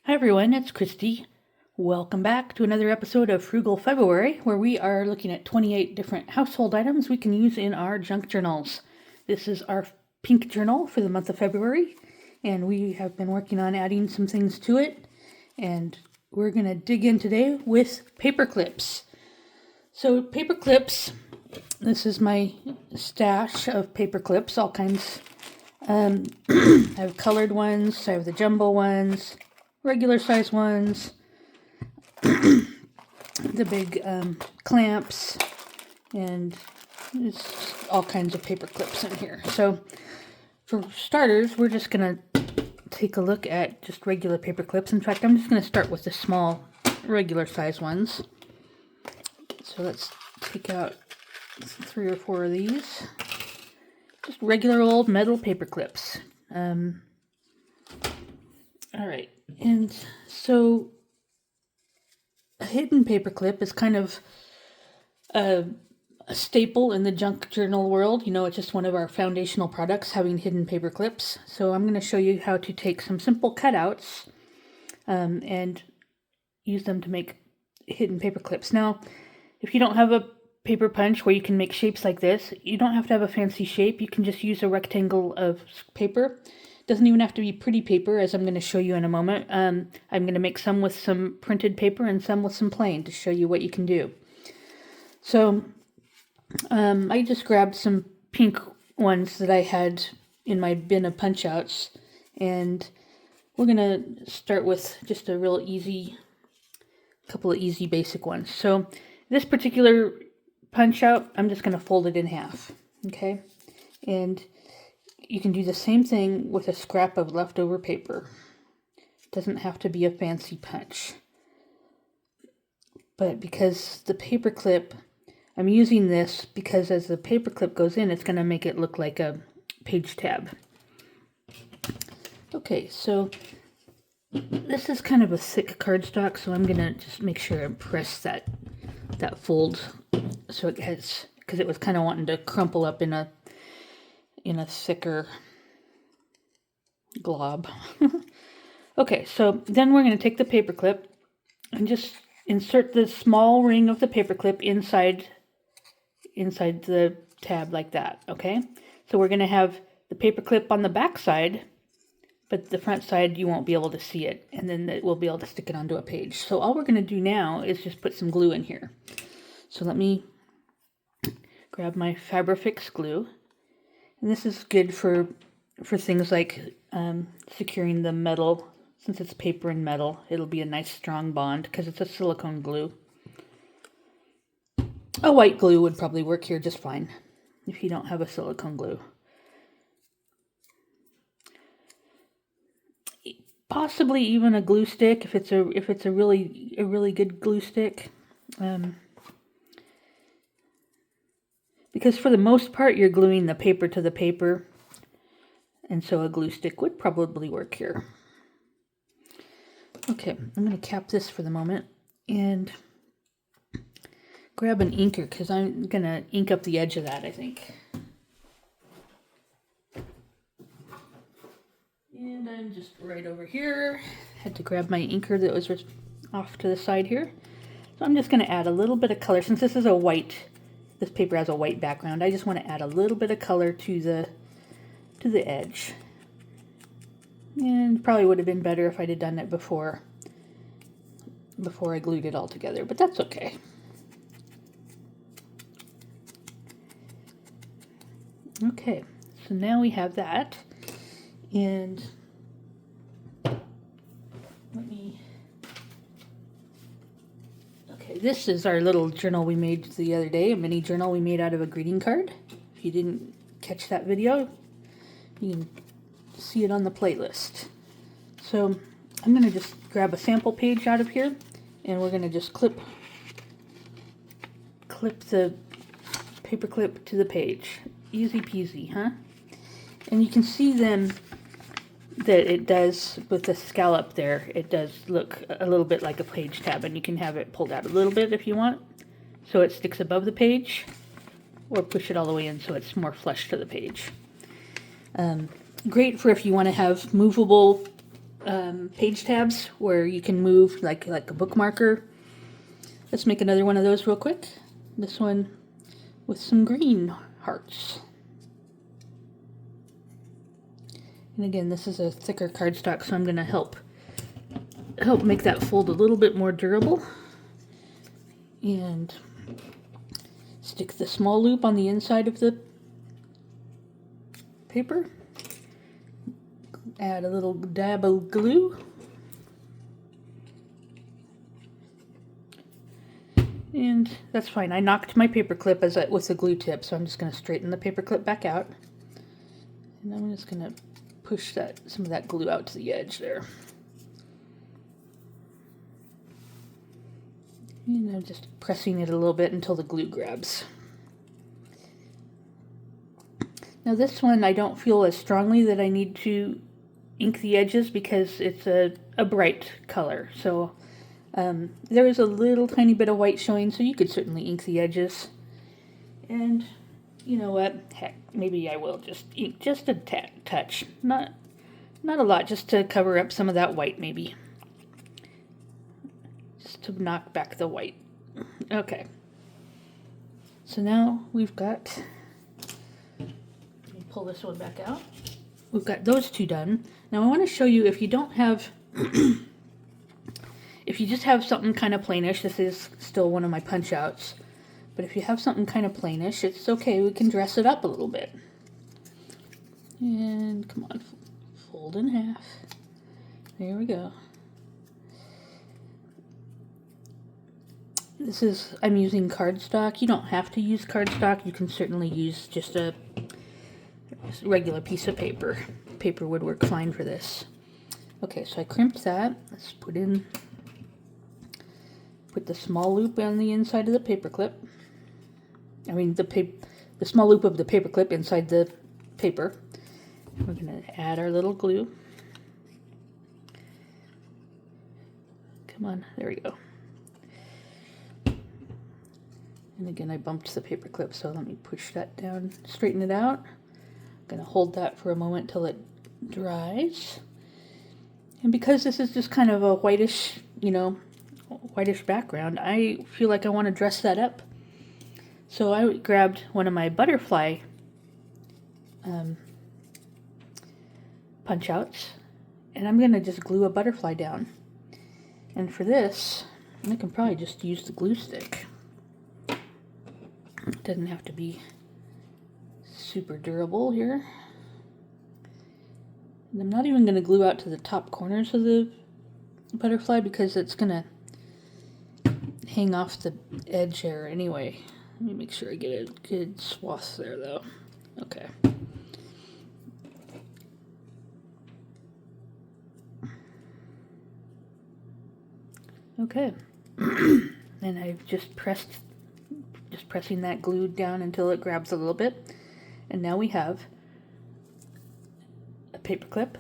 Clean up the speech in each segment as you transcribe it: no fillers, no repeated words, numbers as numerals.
Hi everyone, it's Christy. Welcome back to another episode of Frugal February, where we are looking at 28 different household items we can use in our junk journals. This is our pink journal for the month of February, and we have been working on adding some things to it, and we're going to dig in today with paper clips. So paper clips, this is my stash of paper clips, all kinds. I have colored ones, I have the jumbo ones, regular size ones, the big clamps, and there's all kinds of paper clips in here. So for starters, we're just going to take a look at just regular paper clips. In fact, I'm just going to start with the small regular size ones. So let's take out 3 or 4 of these. Just regular old metal paper clips. All right. And so a hidden paper clip is kind of a staple in the junk journal world. You know, it's just one of our foundational products, having hidden paper clips. So I'm going to show you how to take some simple cutouts and use them to make hidden paper clips. Now, if you don't have a paper punch where you can make shapes like this, you don't have to have a fancy shape. You can just use a rectangle of paper. Doesn't even have to be pretty paper, as I'm going to show you in a moment. I'm going to make some with some printed paper and some with some plain to show you what you can do. So I just grabbed some pink ones that I had in my bin of punch outs, and we're going to start with just a real easy, couple of easy basic ones. So this particular punch out, I'm just going to fold it in half, okay? And you can do the same thing with a scrap of leftover paper. It doesn't have to be a fancy punch. But because the paper clip, I'm using this because as the paper clip goes in, it's going to make it look like a page tab. Okay, so this is kind of a thick cardstock, so I'm going to just make sure and press that fold so it has, because it was kind of wanting to crumple up in a thicker glob. Okay, so then we're going to take the paper clip and just insert the small ring of the paper clip inside the tab like that, okay? So we're going to have the paper clip on the back side, but the front side you won't be able to see it, and then we'll be able to stick it onto a page. So all we're going to do now is just put some glue in here. So let me grab my Fabrifix glue. And this is good for things like securing the metal. Since it's paper and metal, it'll be a nice strong bond because it's a silicone glue. A white glue would probably work here just fine if you don't have a silicone glue. Possibly even a glue stick if it's a really good glue stick. Because for the most part, you're gluing the paper to the paper, and so a glue stick would probably work here. Okay, I'm going to cap this for the moment and grab an inker because I'm going to ink up the edge of that, I think. And I'm just right over here. Had to grab my inker that was off to the side here. So I'm just going to add a little bit of color. Since this is this paper has a white background, I just want to add a little bit of color to the edge. And probably would have been better if I'd have done it before I glued it all together, but that's okay. Okay, so now we have that, and this is our little journal we made the other day, a mini journal we made out of a greeting card. If you didn't catch that video, you can see it on the playlist. So I'm going to just grab a sample page out of here, and we're going to just clip the paper clip to the page. Easy peasy, huh? And you can see then that it does, with the scallop there, it does look a little bit like a page tab, and you can have it pulled out a little bit if you want, so it sticks above the page, or push it all the way in so it's more flush to the page. Great for if you want to have movable page tabs where you can move like a bookmarker. Let's make another one of those real quick. This one with some green hearts. And again, this is a thicker cardstock, so I'm going to help make that fold a little bit more durable. And stick the small loop on the inside of the paper. Add a little dab of glue. And that's fine. I knocked my paper clip with the glue tip, so I'm just going to straighten the paper clip back out. And I'm just going to push some of that glue out to the edge there. And I'm just pressing it a little bit until the glue grabs. Now this one I don't feel as strongly that I need to ink the edges because it's a bright color. So there is a little tiny bit of white showing, so you could certainly ink the edges. And you know what? Heck, maybe I will just ink just a touch. Not a lot, just to cover up some of that white maybe. Just to knock back the white. Okay. So now we've got, let me pull this one back out. We've got those two done. Now I want to show you, if you don't have, if you just have something kind of plainish, this is still one of my punch outs, but if you have something kind of plainish, it's okay, we can dress it up a little bit. And come on, fold in half. There we go. This is, I'm using cardstock. You don't have to use cardstock. You can certainly use just a regular piece of paper. Paper would work fine for this. Okay, so I crimped that. Let's put the small loop on the inside of the paper clip. I mean the small loop of the paper clip inside the paper. We're going to add our little glue. Come on, there we go. And again, I bumped the paper clip, so let me push that down, straighten it out. I'm going to hold that for a moment till it dries. And because this is just kind of a whitish, whitish background, I feel like I want to dress that up. So I grabbed one of my butterfly punch outs, and I'm going to just glue a butterfly down. And for this, I can probably just use the glue stick. It doesn't have to be super durable here. And I'm not even going to glue out to the top corners of the butterfly because it's going to hang off the edge here anyway. Let me make sure I get a good swath there though. Okay. Okay. And I've just pressing that glue down until it grabs a little bit. And now we have a paper clip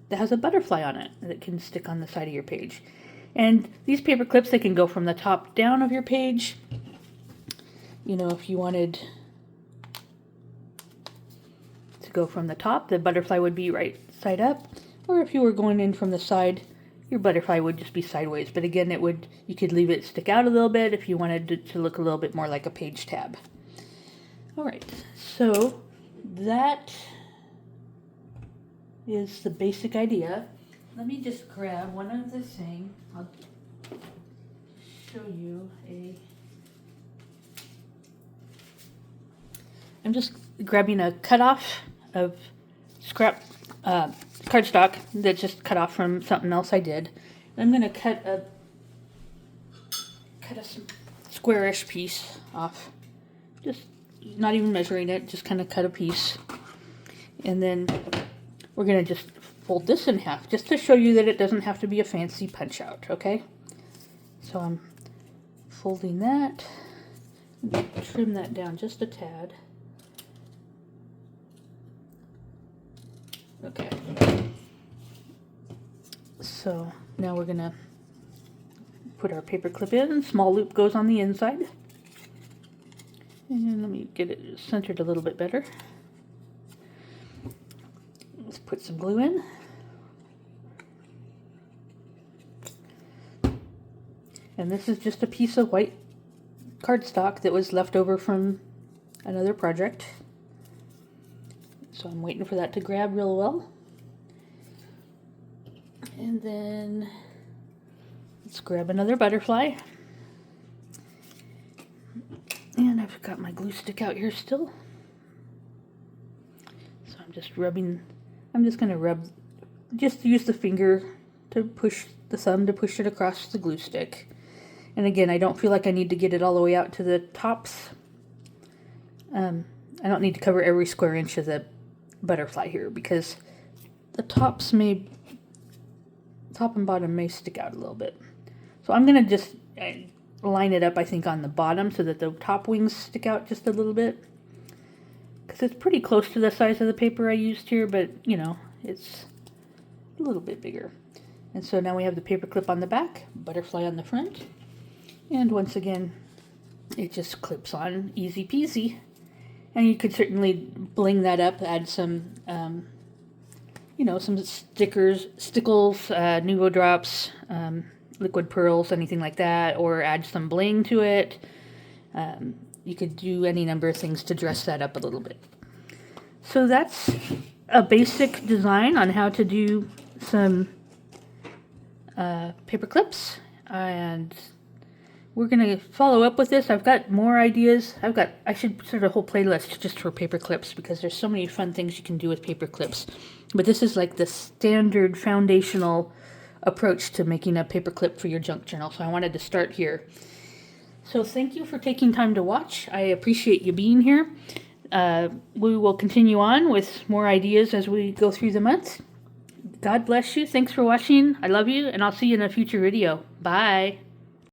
that has a butterfly on it that can stick on the side of your page. And these paper clips, they can go from the top down of your page. If you wanted to go from the top, the butterfly would be right side up. Or if you were going in from the side, your butterfly would just be sideways. But again, you could leave it stick out a little bit if you wanted it to look a little bit more like a page tab. All right, so that is the basic idea. Let me just grab one other thing. I'll show you I'm just grabbing a cutoff of scrap cardstock that's just cut off from something else I did. I'm going to cut a squarish piece off. Just not even measuring it, just kind of cut a piece. And then we're going to just fold this in half just to show you that it doesn't have to be a fancy punch out, okay? So I'm folding that. Trim that down just a tad. Okay. So now we're going to put our paper clip in. Small loop goes on the inside. And let me get it centered a little bit better. Let's put some glue in. And this is just a piece of white cardstock that was left over from another project. So I'm waiting for that to grab real well. And then let's grab another butterfly. And I've got my glue stick out here still. So I'm just going to rub, just use the finger to push the thumb to push it across the glue stick. And again, I don't feel like I need to get it all the way out to the tops. I don't need to cover every square inch of the butterfly here because the top and bottom may stick out a little bit. So I'm going to just line it up, I think, on the bottom so that the top wings stick out just a little bit. Because it's pretty close to the size of the paper I used here, but, you know, it's a little bit bigger. And so now we have the paper clip on the back, butterfly on the front. And once again, it just clips on easy peasy. And you could certainly bling that up, add some, you know, some stickers, stickles, Nuvo drops, liquid pearls, anything like that, or add some bling to it. You could do any number of things to dress that up a little bit. So that's a basic design on how to do some paper clips, and we're going to follow up with this. I've got more ideas. I should start a whole playlist just for paper clips because there's so many fun things you can do with paper clips. But this is like the standard foundational approach to making a paper clip for your junk journal. So I wanted to start here. So thank you for taking time to watch. I appreciate you being here. We will continue on with more ideas as we go through the month. God bless you. Thanks for watching. I love you, and I'll see you in a future video. Bye.